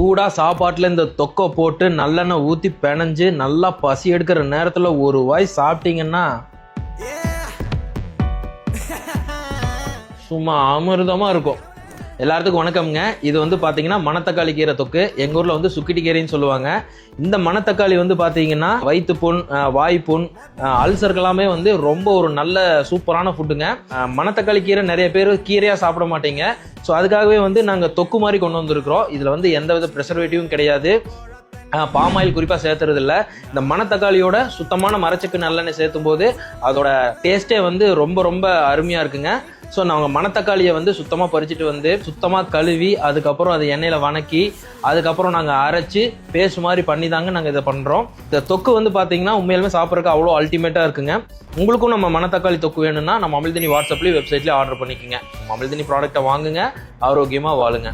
சூடாக சாப்பாட்டில் இந்த தொக்கை போட்டு நல்லெண்ணெய் ஊற்றி பிணைஞ்சு நல்லா பசி எடுக்கிற நேரத்தில் ஒரு வாய் சாப்பிட்டீங்கன்னா சும்மா அமிர்தமாக இருக்கும். எல்லாத்துக்கும் வணக்கம்ங்க. இது வந்து பார்த்தீங்கன்னா மணத்தக்காளி கீரை தொக்கு. எங்கள் ஊரில் வந்து சுக்கிட்டி கீரைன்னு சொல்லுவாங்க. இந்த மணத்தக்காளி வந்து பார்த்தீங்கன்னா வயிற்று புண், வாய் புண், அல்சர்களாமே வந்து ரொம்ப ஒரு நல்ல சூப்பரான ஃபுட்டுங்க. மணத்தக்காளி கீரை நிறைய பேர் கீரையாக சாப்பிட மாட்டீங்க. ஸோ அதுக்காகவே வந்து நாங்கள் தொக்கு மாதிரி கொண்டு வந்திருக்கிறோம். இதில் வந்து எந்தவித ப்ரிசர்வேட்டிவும் கிடையாது, பாமாயில் குறிப்பாக சேர்த்துறது இல்லை. இந்த மணத்தக்காளியோட சுத்தமான மரச்செக்கு நல்லெண்ணெய் சேர்த்தும் போது அதோட டேஸ்ட்டே வந்து ரொம்ப ரொம்ப அருமையாக இருக்குங்க. ஸோ நாங்கள் மணத்தக்காளியை வந்து சுத்தமாக பறிச்சுட்டு வந்து சுத்தமாக கழுவி அதுக்கப்புறம் அதை எண்ணெயில் வணக்கி அதுக்கப்புறம் நாங்கள் அரைச்சி பேஸ்ட் மாதிரி பண்ணி தாங்க நாங்கள் இதை பண்ணுறோம். இந்த தொக்கு வந்து பார்த்தீங்கன்னா உண்மையிலுமே சாப்பிட்றதுக்கு அவ்வளோ அல்டிமேட்டாக இருக்குங்க. உங்களுக்கும் நம்ம மணத்தக்காளி தொக்கு வேணும்னா நம்ம அமிழ்தினி வாட்ஸ்அப்லேயும் வெப்சைட்லேயும் ஆர்டர் பண்ணிக்கோங்க. அமிழ்தினி ப்ராடக்ட்டை வாங்குங்க, ஆரோக்கியமாக வாழுங்க.